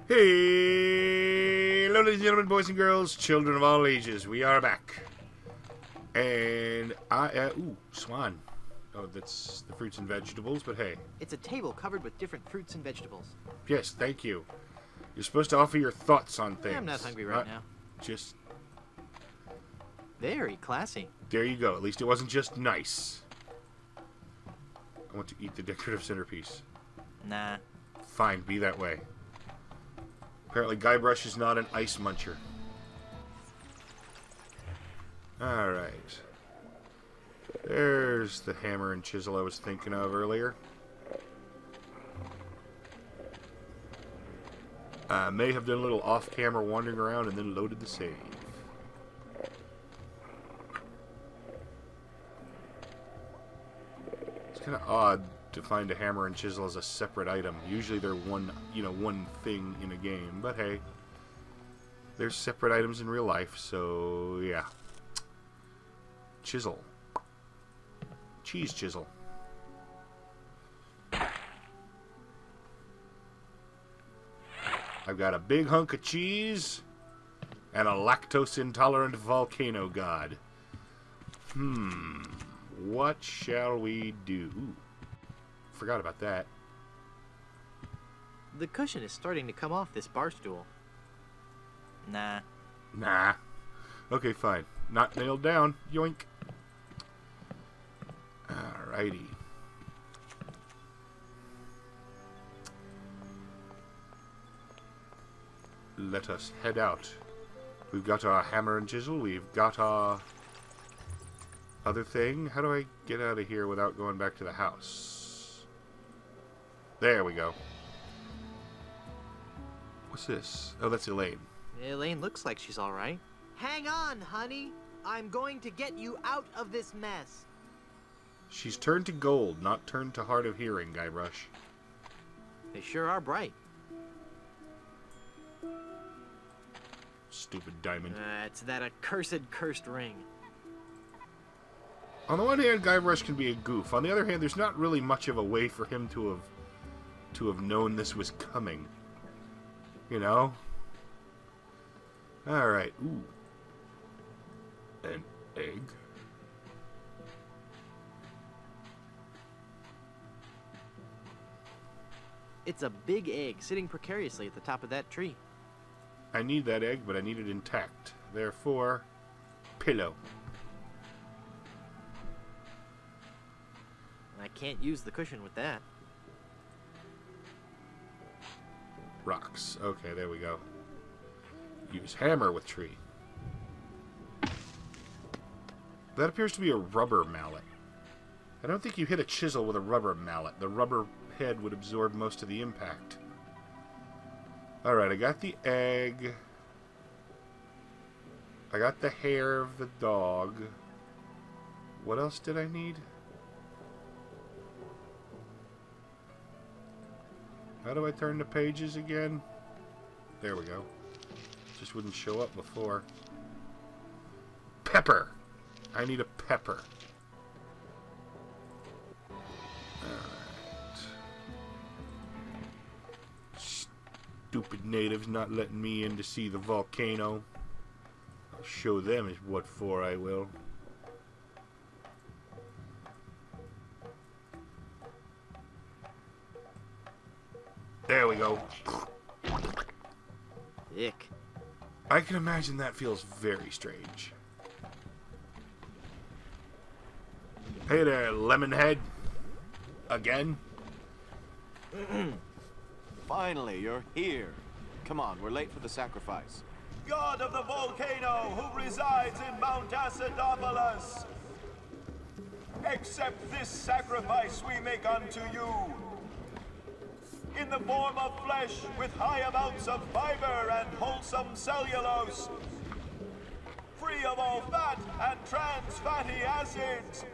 Hey, ladies and gentlemen, boys and girls, children of all ages, we are back. And ooh, swan. Oh, that's the fruits and vegetables, but hey. It's a table covered with different fruits and vegetables. Yes, thank you. You're supposed to offer your thoughts on things. I'm not hungry right now. Just... Very classy. There you go. At least it wasn't just nice. I want to eat the decorative centerpiece. Nah. Fine, be that way. Apparently Guybrush is not an ice muncher. Alright. There's the hammer and chisel I was thinking of earlier. I may have done a little off-camera wandering around and then loaded the save. It's kind of odd to find a hammer and chisel as a separate item. Usually they're one thing in a game, but hey, there's separate items in real life, so yeah. Chisel. Cheese chisel. I've got a big hunk of cheese and a lactose-intolerant volcano god. What shall we do? Ooh, forgot about that. The cushion is starting to come off this bar stool. Nah. Nah. Okay, fine. Not nailed down. Yoink. Alrighty. Let us head out. We've got our hammer and chisel. We've got our other thing. How do I get out of here without going back to the house? There we go. What's this? Oh, that's Elaine. Elaine looks like she's alright. Hang on, honey. I'm going to get you out of this mess. She's turned to gold, not turned to hard of hearing, Guybrush. They sure are bright. Stupid diamond. It's that accursed cursed ring. On the one hand, Guybrush can be a goof. On the other hand, there's not really much of a way for him to have known this was coming. You know? Alright. Ooh. An egg. It's a big egg sitting precariously at the top of that tree. I need that egg, but I need it intact. Therefore, pillow. I can't use the cushion with that. Rocks. Okay, there we go. Use hammer with tree. That appears to be a rubber mallet. I don't think you hit a chisel with a rubber mallet. The rubber head would absorb most of the impact. Alright, I got the egg. I got the hair of the dog. What else did I need? How do I turn the pages again? There we go. Just wouldn't show up before. Pepper! I need a pepper. Alright. Stupid natives not letting me in to see the volcano. I'll show them what for, I will. There we go. Ick. I can imagine that feels very strange. Hey there, Lemonhead. Again? Finally, you're here. Come on, we're late for the sacrifice. God of the volcano who resides in Mount Acidopolis, accept this sacrifice we make unto you. In the form of flesh with high amounts of fiber and wholesome cellulose, free of all fat and trans fatty acids,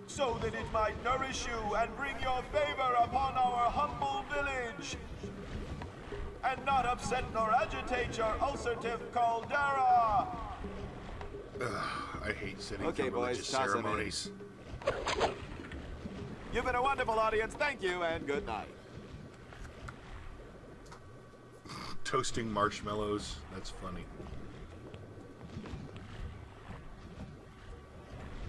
so that it might nourish you and bring your favor upon our humble village, and not upset nor agitate your ulcerative caldera. I hate sitting Okay, through religious boys, toss 'em in. ceremonies. You've been a wonderful audience. Thank you and good night. Toasting marshmallows. That's funny.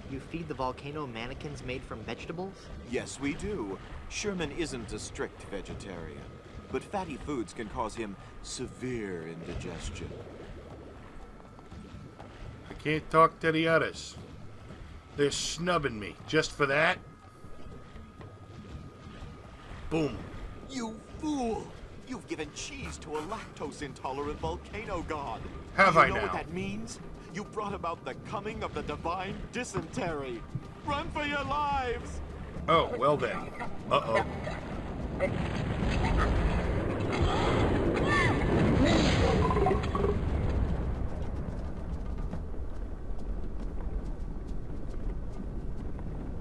You feed the volcano mannequins made from vegetables? Yes, we do. Sherman isn't a strict vegetarian, but fatty foods can cause him severe indigestion. I can't talk to the others. They're snubbing me just for that. Boom. You fool! You've given cheese to a lactose-intolerant volcano god. Have Do you I know now? what that means? You brought about the coming of the divine dysentery. Run for your lives! Oh, well then. Uh-oh.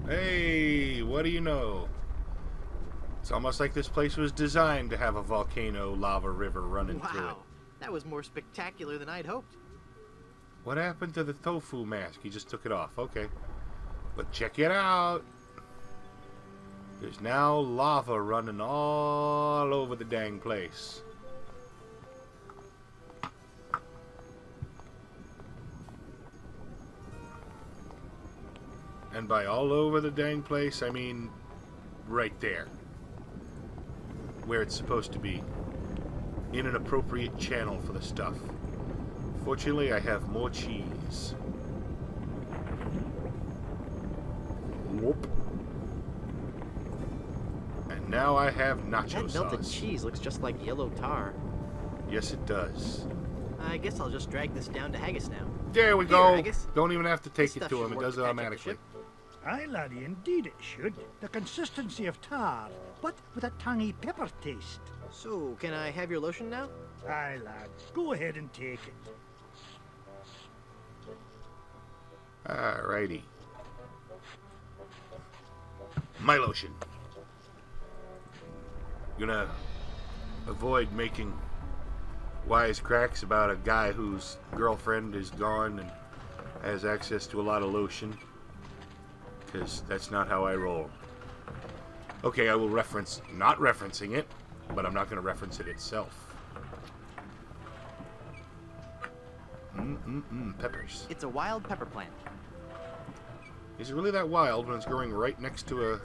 Hey, what do you know? It's almost like this place was designed to have a volcano lava river running through it. Wow, that was more spectacular than I'd hoped. What happened to the tofu mask? He just took it off. Okay. But check it out. There's now lava running all over the dang place. And by all over the dang place, I mean right there. Where it's supposed to be. In an appropriate channel for the stuff. Fortunately, I have more cheese. Whoop. And now I have nacho That melted sauce. cheese looks just like yellow tar. Yes, it does. I guess I'll just drag this down to Haggis now. There we Here, go. Haggis. Don't even have to take This it stuff to should him. It work does to it patch up the automatically. ship. Aye, laddie, indeed it should. The consistency of tar, but with a tangy pepper taste. So, can I have your lotion now? Aye, lad, go ahead and take it. Alrighty. My lotion. Gonna avoid making wise cracks about a guy whose girlfriend is gone and has access to a lot of lotion. Because that's not how I roll. Okay, I will reference, not referencing it, but I'm not going to reference it itself. Peppers. It's a wild pepper plant. Is it really that wild when it's growing right next to a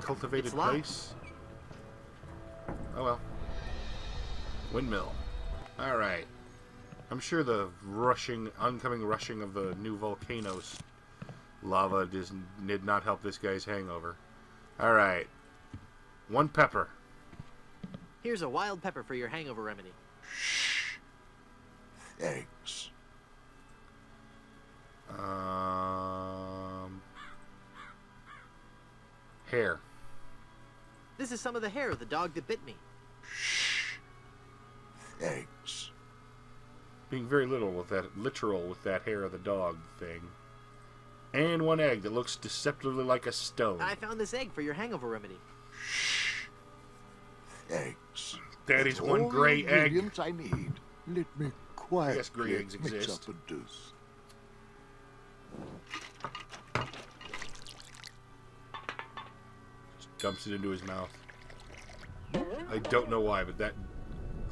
cultivated It's live. place? Oh well. Windmill. Alright. I'm sure the oncoming rushing of the new volcanoes lava did not help this guy's hangover. Alright. 1 pepper. Here's a wild pepper for your hangover remedy. Thanks. Hair. This is some of the hair of the dog that bit me. Thanks. Being very literal with that hair of the dog thing. And 1 egg that looks deceptively like a stone. I found this egg for your hangover remedy. Thanks. That is That's 1 all the gray egg. ingredients I need. Let me quietly Yes, gray eggs mix exist. up a deuce. Dumps it into his mouth. I don't know why, but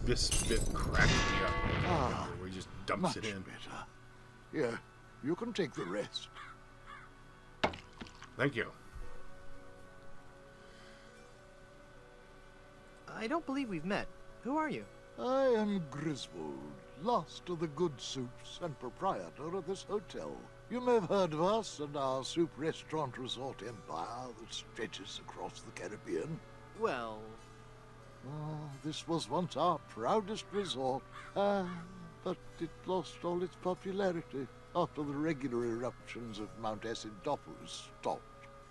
this bit cracked me up. Where he just dumps Much it in. better. Here, you can take the rest. Thank you. I don't believe we've met. Who are you? I am Griswold, last of the good soups and proprietor of this hotel. You may have heard of us and our soup restaurant resort empire that stretches across the Caribbean. Well, This was once our proudest resort, but it lost all its popularity after the regular eruptions of Mount Acidophilus stopped.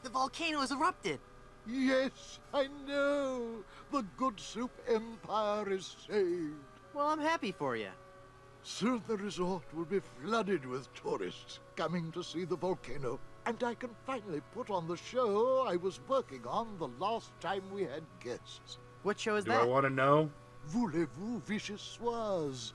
the volcano has erupted. Yes, I know. The good soup empire is saved. Well, I'm happy for you. Soon the resort will be flooded with tourists coming to see the volcano, and I can finally put on the show I was working on the last time we had guests. What show is Do that? I want to know? Voulez-vous Vichyssoise?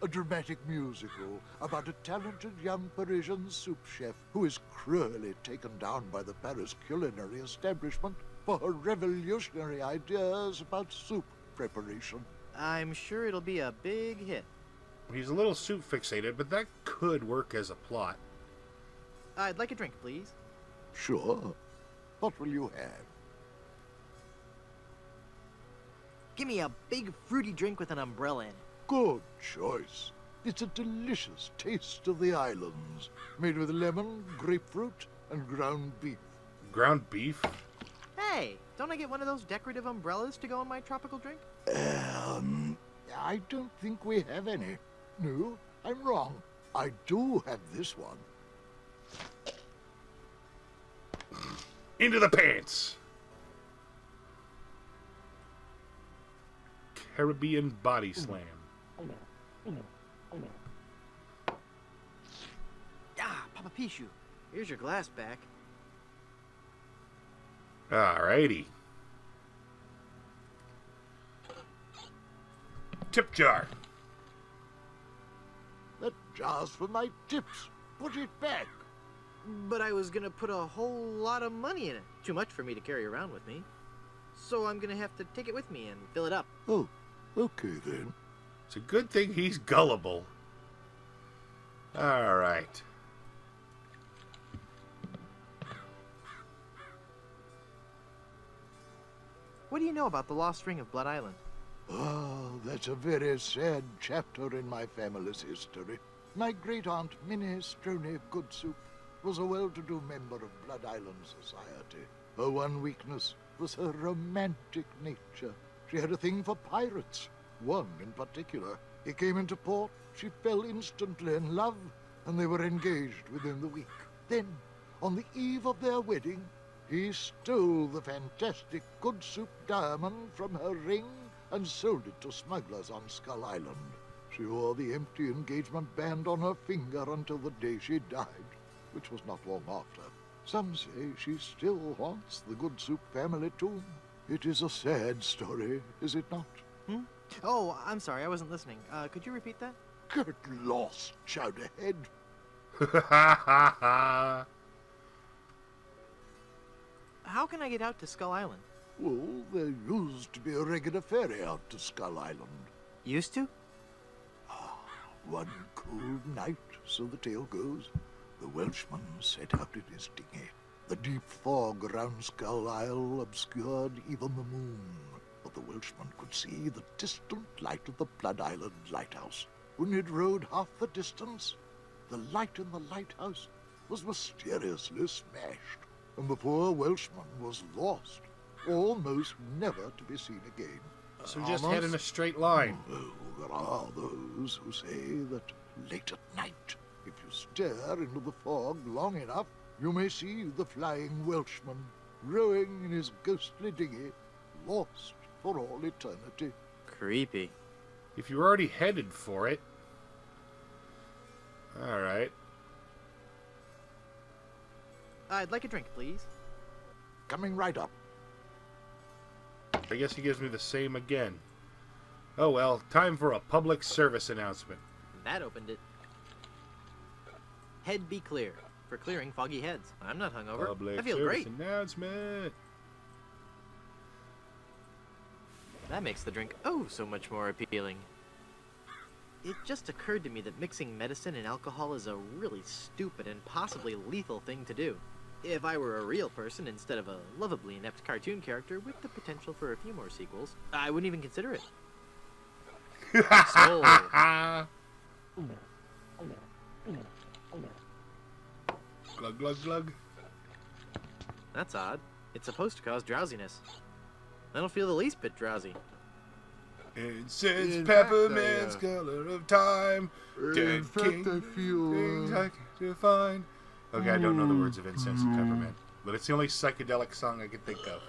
A dramatic musical about a talented young Parisian soup chef who is cruelly taken down by the Paris culinary establishment for her revolutionary ideas about soup preparation. I'm sure it'll be a big hit. He's a little soup fixated, but that could work as a plot. I'd like a drink, please. Sure. What will you have? Give me a big fruity drink with an umbrella in it. Good choice. It's a delicious taste of the islands, made with lemon, grapefruit, and ground beef. Ground beef? Hey, don't I get one of those decorative umbrellas to go in my tropical drink? I don't think we have any. No, I'm wrong. I do have this one. Into the pants! Caribbean body slam. Ah, Papa Pichu, here's your glass back. Alrighty. Tip jar. That jar's for my tips. Put it back. But I was gonna put a whole lot of money in it. Too much for me to carry around with me. So I'm gonna have to take it with me and fill it up. Oh, okay then. It's a good thing he's gullible. Alright. What do you know about the lost ring of Blood Island? Oh, that's a very sad chapter in my family's history. My great-aunt Minnie Stroney Goodsoup was a well-to-do member of Blood Island society. Her one weakness was her romantic nature. She had a thing for pirates, one in particular. He came into port, she fell instantly in love, and they were engaged within the week. Then, on the eve of their wedding, he stole the fantastic Goodsoup diamond from her ring and sold it to smugglers on Skull Island. She wore the empty engagement band on her finger until the day she died, which was not long after. Some say she still haunts the Goodsoup family tomb. It is a sad story, is it not? Oh, I'm sorry, I wasn't listening. Could you repeat that? Get lost, Chowderhead. How can I get out to Skull Island? Well, there used to be a regular ferry out to Skull Island. Used to? One cold night, so the tale goes, the Welshman set out in his dinghy. The deep fog around Skull Isle obscured even the moon, but the Welshman could see the distant light of the Blood Island lighthouse. When he'd rowed half the distance, the light in the lighthouse was mysteriously smashed, and the poor Welshman was lost, almost never to be seen again. So just head in a straight line. Oh, there are those who say that late at night, if you stare into the fog long enough, you may see the flying Welshman rowing in his ghostly dinghy, lost for all eternity. Creepy. If you're already headed for it. Alright. I'd like a drink, please. Coming right up. I guess he gives me the same again. Oh well, time for a public service announcement. That opened it. Head be clear. For clearing foggy heads. I'm not hungover. Public I feel service great. announcement. That makes the drink oh so much more appealing. It just occurred to me that mixing medicine and alcohol is a really stupid and possibly lethal thing to do. If I were a real person instead of a lovably inept cartoon character with the potential for a few more sequels, I wouldn't even consider it. So, Glug glug glug. that's odd. It's supposed to cause drowsiness. I don't feel the least bit drowsy. Incense, In peppermint's fact, color of time. Dead king, I feel... things I can find. Okay, I don't know the words of Incense and Peppermint, but it's the only psychedelic song I can think of.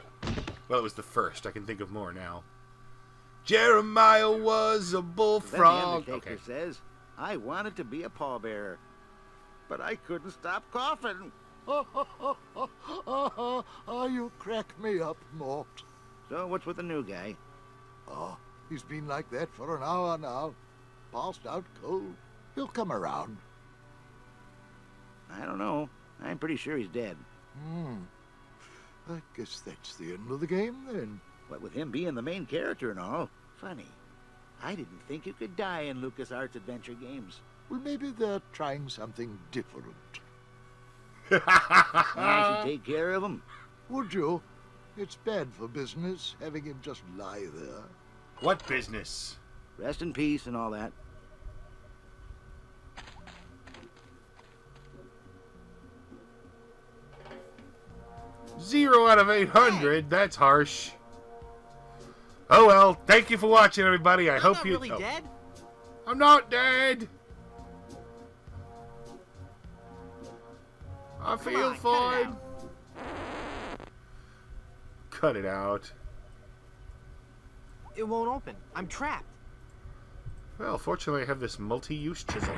Well, it was the first. I can think of more now. Jeremiah was a bullfrog. Then the Undertaker says, I wanted to be a pallbearer, but I couldn't stop coughing. You crack me up, Mort. So what's with the new guy? Oh, he's been like that for an hour now. Passed out cold. He'll come around. I don't know. I'm pretty sure he's dead. I guess that's the end of the game, then. What with him being the main character and all. Funny. I didn't think you could die in LucasArts adventure games. Well, maybe they're trying something different. I should take care of him. Would you? It's bad for business having him just lie there. What business? Rest in peace and all that. Zero out of 800. That's harsh. Oh well. Thank you for watching, everybody. I hope not you. really dead. I'm not dead. I feel on, fine. Cut it out. It won't open. I'm trapped. Well, fortunately, I have this multi-use chisel.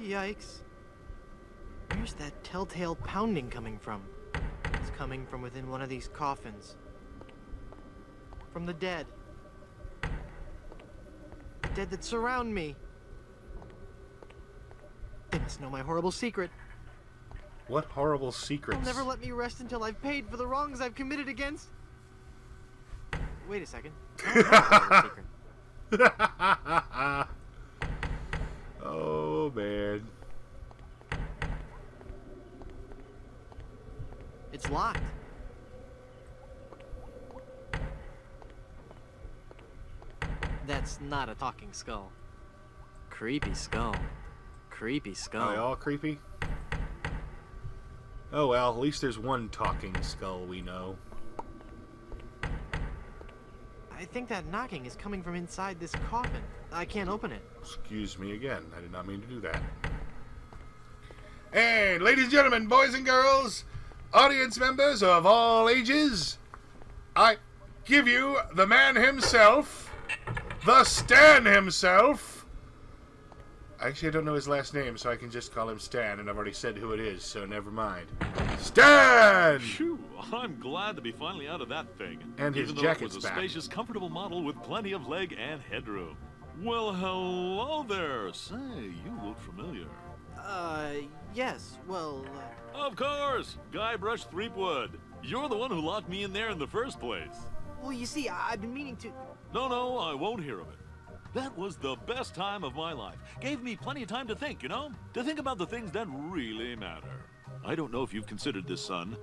Yikes. Where's that telltale pounding coming from? It's coming from within one of these coffins. From the dead. The dead that surround me. They must know my horrible secret. What horrible secrets? They'll never let me rest until I've paid for the wrongs I've committed against. Wait a second. I don't have a horrible secret. Oh, man. It's locked. That's not a talking skull. Creepy skull. Creepy skull. Are they all creepy? Oh well, at least there's one talking skull we know. I think that knocking is coming from inside this coffin. I can't open it. Excuse me again. I did not mean to do that. And ladies and gentlemen, boys and girls, audience members of all ages, I give you the man himself, the Stan himself. Actually, I don't know his last name, so I can just call him Stan, and I've already said who it is, so never mind. Stan! Phew, I'm glad to be finally out of that thing. And his even though jacket's it was a back. spacious, comfortable model with plenty of leg and headroom. Well, hello there. Say, you look familiar. Yes, well, Of course, Guybrush Threepwood. You're the one who locked me in there in the first place. well, you see, I've been meaning to... No, I won't hear of it. That was the best time of my life. Gave me plenty of time to think, you know? To think about the things that really matter. I don't know if you've considered this, son,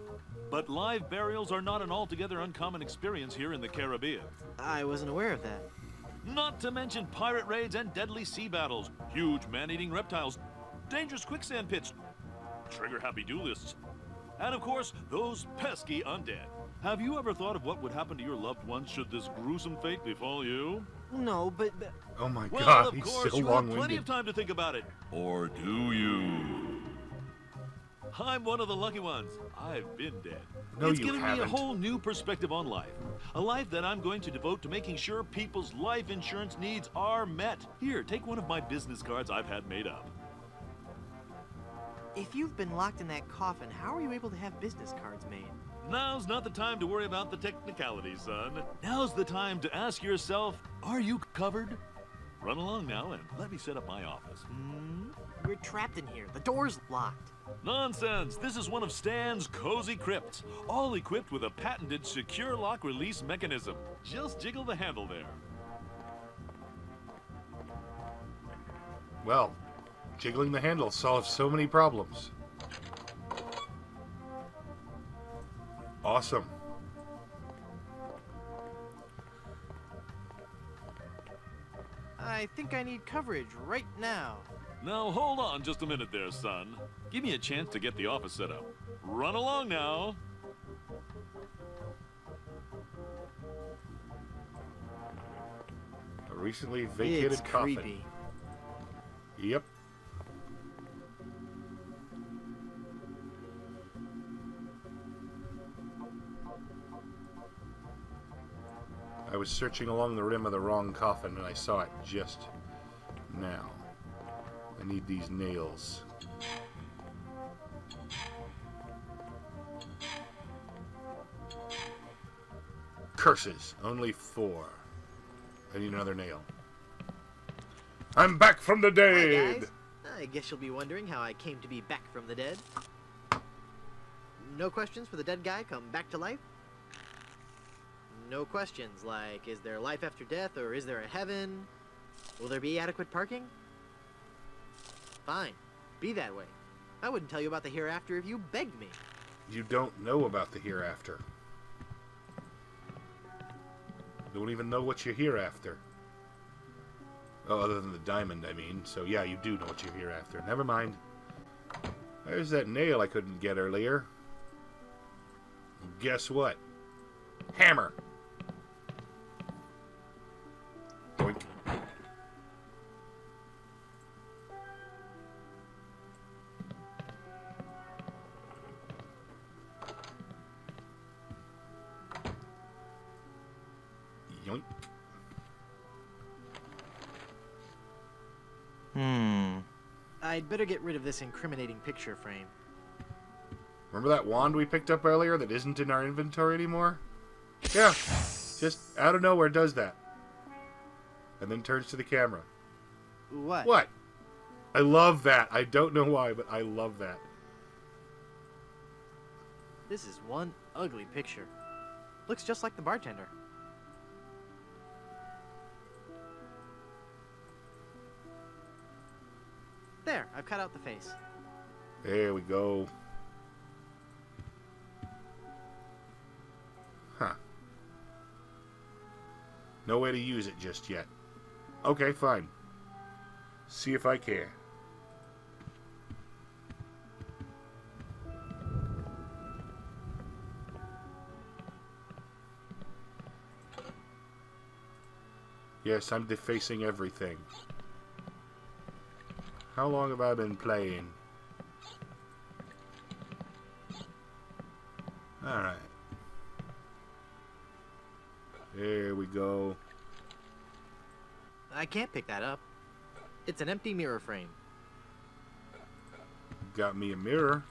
but live burials are not an altogether uncommon experience here in the Caribbean. I wasn't aware of that. Not to mention pirate raids and deadly sea battles, huge man-eating reptiles, dangerous quicksand pits, trigger-happy duelists, and of course, those pesky undead. Have you ever thought of what would happen to your loved ones should this gruesome fate befall you? No, but... Oh my Well, god, of he's course, so you have plenty long-winded. of time to think about it. Or do you? I'm one of the lucky ones. I've been dead. No, it's you given me a haven't. whole new perspective on life. A life that I'm going to devote to making sure people's life insurance needs are met. Here, take one of my business cards I've had made up. if you've been locked in that coffin, how are you able to have business cards made? Now's not the time to worry about the technicalities, son. Now's the time to ask yourself, are you covered? Run along now and let me set up my office. We're trapped in here. The door's locked. Nonsense! This is one of Stan's cozy crypts, all equipped with a patented secure lock release mechanism. Just jiggle the handle there. Well, jiggling the handle solves so many problems. Awesome. I think I need coverage right now. Now hold on just a minute there, son. Give me a chance to get the office set up. Run along now. A recently vacated It's coffin. creepy. Yep. I was searching along the rim of the wrong coffin and I saw it just now. I need these nails. Curses. Only 4. I need another nail. I'm back from the Hi, dead! guys. I guess you'll be wondering how I came to be back from the dead. No questions for the dead guy come back to life? No questions like, is there life after death or is there a heaven? Will there be adequate parking? Fine. Be that way. I wouldn't tell you about the hereafter if you begged me. You don't know about the hereafter. Don't even know what you're hereafter. Oh, other than the diamond, I mean. So yeah, you do know what you're hereafter. Never mind. There's that nail I couldn't get earlier. Guess what? Hammer! Doink. Yoink. I'd better get rid of this incriminating picture frame. Remember that wand we picked up earlier that isn't in our inventory anymore? Yeah, just out of nowhere does that. And then turns to the camera. What? What? I love that. I don't know why, but I love that. This is one ugly picture. Looks just like the bartender. There, I've cut out the face. There we go. Huh. No way to use it just yet. Okay, fine. See if I can. Yes, I'm defacing everything. How long have I been playing? Alright. There we go. I can't pick that up. It's an empty mirror frame. Got me a mirror.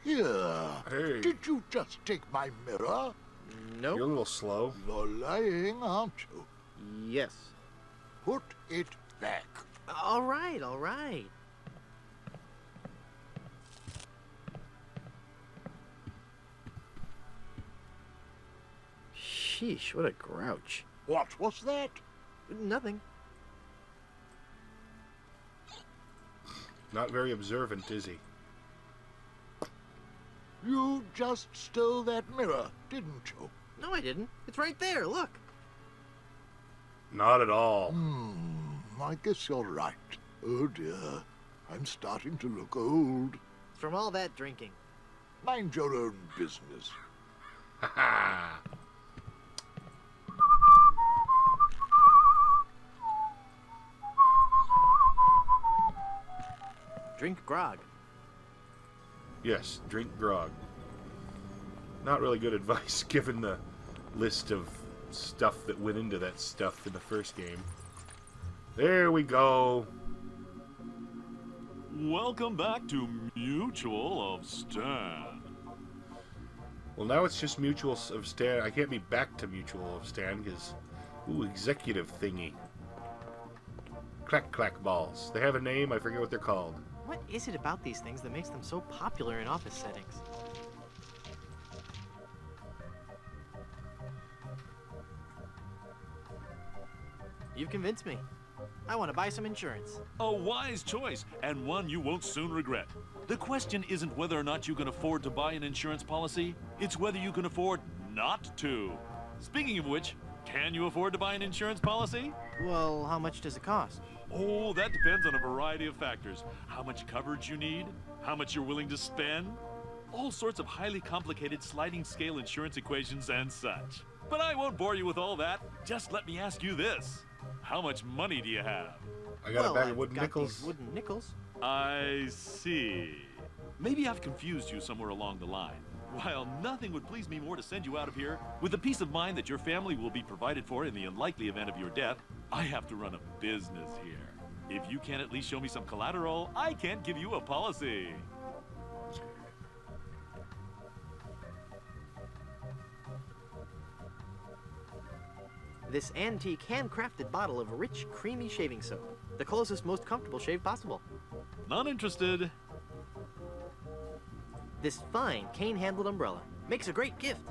Here. Hey. Did you just take my mirror? Nope. You're a little slow. You're lying, aren't you? Yes. Put it back. All right, all right. Sheesh, what a grouch. What was that? Nothing. Not very observant, is he? You just stole that mirror, didn't you? No, I didn't. It's right there, look. Not at all. I guess you're right. Oh dear, I'm starting to look old. It's from all that drinking. Mind your own business. Ha ha! Drink grog. Yes, drink grog. Not really good advice given the list of stuff that went into that stuff in the first game. There we go. Welcome back to Mutual of Stan. Well, now it's just Mutual of Stan. I can't be back to Mutual of Stan because... Ooh, executive thingy. Clack clack balls. They have a name, I forget what they're called. What is it about these things that makes them so popular in office settings? You've convinced me. I want to buy some insurance. A wise choice, and one you won't soon regret. The question isn't whether or not you can afford to buy an insurance policy, it's whether you can afford not to. Speaking of which, can you afford to buy an insurance policy? Well, how much does it cost? Oh, that depends on a variety of factors. How much coverage you need, how much you're willing to spend, all sorts of highly complicated sliding scale insurance equations and such. But I won't bore you with all that. Just let me ask you this. How much money do you have? I got a bag of I've wooden got nickels. these wooden nickels. I see. Maybe I've confused you somewhere along the line. While nothing would please me more to send you out of here with the peace of mind that your family will be provided for in the unlikely event of your death, I have to run a business here. If you can't at least show me some collateral, I can't give you a policy. this antique handcrafted bottle of rich, creamy shaving soap. The closest, most comfortable shave possible. Not interested. This fine cane-handled umbrella makes a great gift.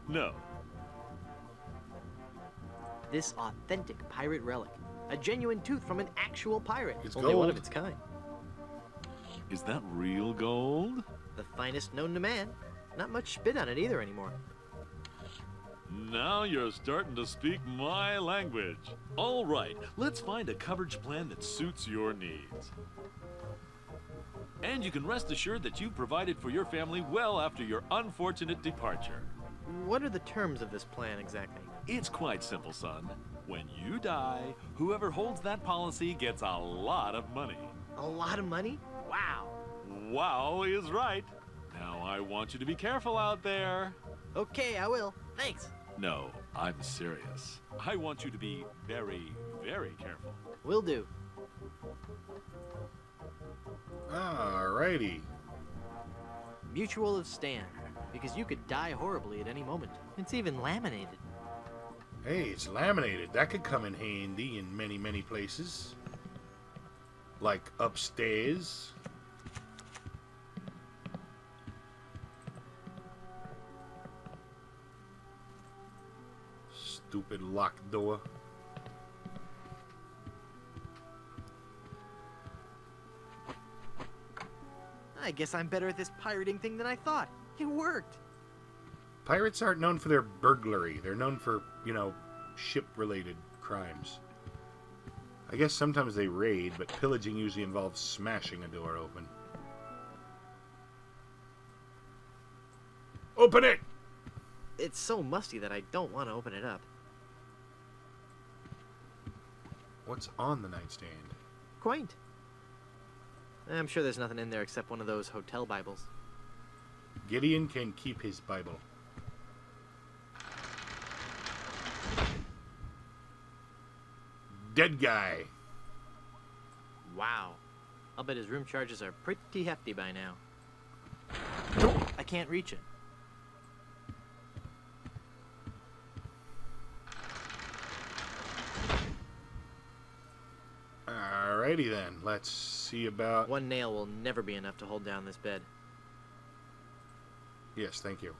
No. This authentic pirate relic. A genuine tooth from an actual pirate. It's Only one gold. of its kind. Is that real gold? The finest known to man. Not much spit on it either anymore. Now you're starting to speak my language. All right, let's find a coverage plan that suits your needs. And you can rest assured that you've provided for your family well after your unfortunate departure. What are the terms of this plan exactly? It's quite simple, son. When you die, whoever holds that policy gets a lot of money. A lot of money? Wow. Wow is right. Now I want you to be careful out there. Okay, I will. Thanks. No, I'm serious. I want you to be very, very careful. Will do. Alrighty. Mutual of Stan. Because you could die horribly at any moment. It's even laminated. Hey, it's laminated. That could come in handy in many, many places. Like upstairs. Stupid locked door. I guess I'm better at this pirating thing than I thought. It worked. Pirates aren't known for their burglary. They're known for, you know, ship-related crimes. I guess sometimes they raid, but pillaging usually involves smashing a door open. Open it! It's so musty that I don't want to open it up. What's on the nightstand? Quaint. I'm sure there's nothing in there except one of those hotel Bibles. Gideon can keep his Bible. Dead guy. Wow. I'll bet his room charges are pretty hefty by now. I can't reach it. Alrighty then, let's see about... One nail will never be enough to hold down this bed. Yes, thank you.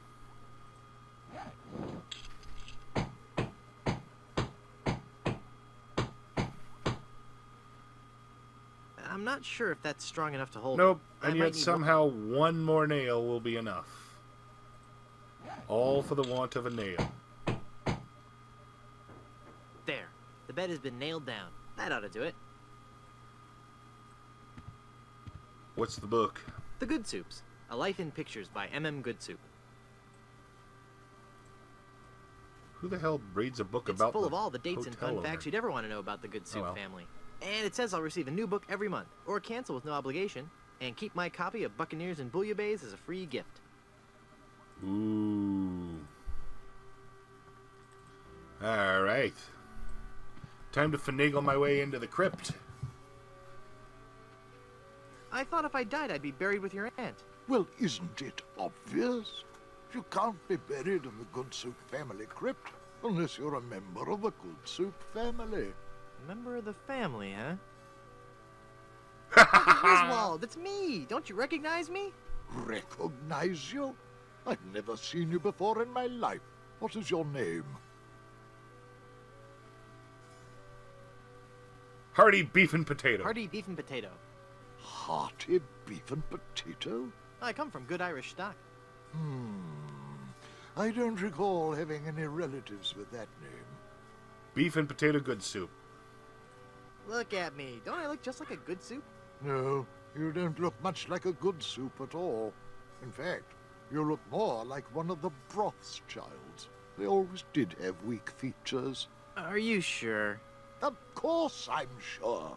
I'm not sure if that's strong enough to hold. Nope, I and might yet need somehow one more nail will be enough. All for the want of a nail. There. The bed has been nailed down. That ought to do it. What's the book? The Good Soups. A Life in Pictures by M.M. Goodsoup. Who the hell reads a book It's about full the of all the dates and hotel fun owner? facts you'd ever want to know about the Goodsoup Oh, well. family. And it says I'll receive a new book every month, or cancel with no obligation, and keep my copy of Buccaneers and Bouillabaisse as a free gift. Ooh. Alright. Time to finagle my way into the crypt. I thought if I died, I'd be buried with your aunt. Well, isn't it obvious? You can't be buried in the Goodsoup family crypt unless you're a member of the Goodsoup family. Member of the family, huh? Uncle Griswold, it's me! Don't you recognize me? Recognize you? I've never seen you before in my life. What is your name? Hearty beef and potato. Hearty beef and potato. Hearty beef and potato? I come from good Irish stock. I don't recall having any relatives with that name. Beef and potato good soup. Look at me. Don't I look just like a good soup? No, you don't look much like a good soup at all. In fact, you look more like one of the Rothschilds. They always did have weak features. Are you sure? Of course I'm sure.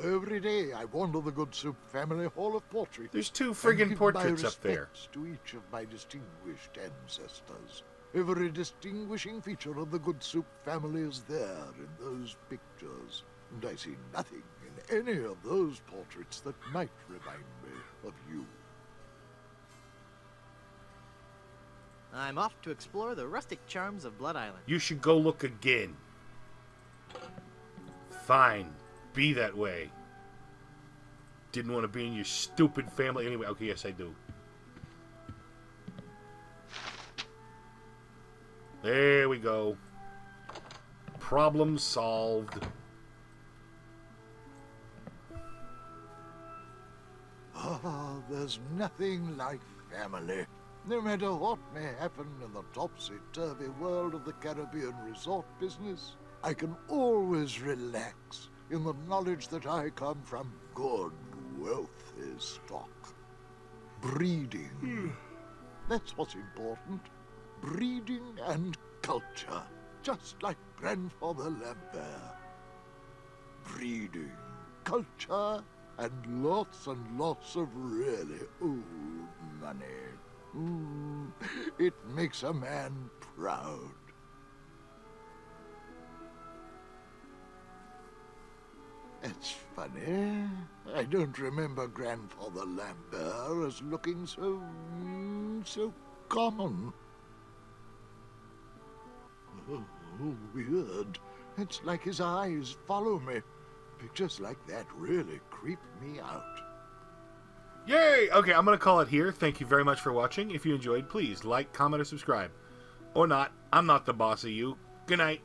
Every day I wander the Goodsoup family hall of portraits. There's two and friggin' give portraits my up there. respects to each of my distinguished ancestors. Every distinguishing feature of the Goodsoup family is there in those pictures. And I see nothing in any of those portraits that might remind me of you. I'm off to explore the rustic charms of Blood Island. You should go look again. Fine. Be that way. Didn't want to be in your stupid family anyway. Okay, yes, I do. There we go. Problem solved. Ah, there's nothing like family. No matter what may happen in the topsy-turvy world of the Caribbean resort business, I can always relax in the knowledge that I come from good, wealthy stock. Breeding. That's what's important. Breeding and culture. Just like Grandfather Lambert. Breeding, culture, and lots of really old money. It makes a man proud. It's funny. I don't remember Grandfather Lambert as looking so common. Oh, weird. It's like his eyes follow me. Pictures like that really creep me out. Yay! Okay, I'm going to call it here. Thank you very much for watching. If you enjoyed, please like, comment, or subscribe. Or not. I'm not the boss of you. Good night.